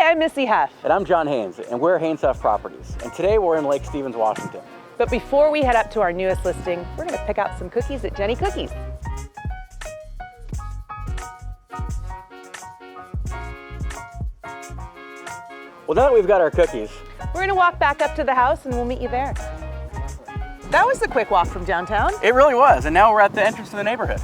Hi, I'm Missy Heff. And I'm John Haynes, and we're Haynes Heff Properties. And today we're in Lake Stevens, Washington. But before we head up to our newest listing, we're gonna pick out some cookies at Jenny Cookies. Well, now that we've got our cookies, We're gonna walk back up to the house and we'll meet you there. That was a quick walk from downtown. it really was, and now we're at the entrance to the neighborhood.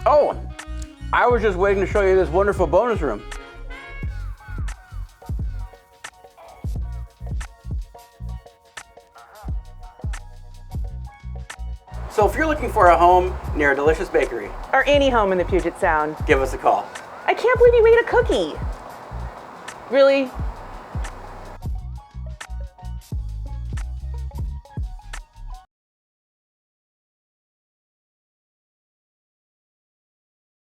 Oh, I was just waiting to show you this wonderful bonus room. So if you're looking for a home near a delicious bakery, Or any home in the Puget Sound. give us a call. I can't believe you ate a cookie. Really?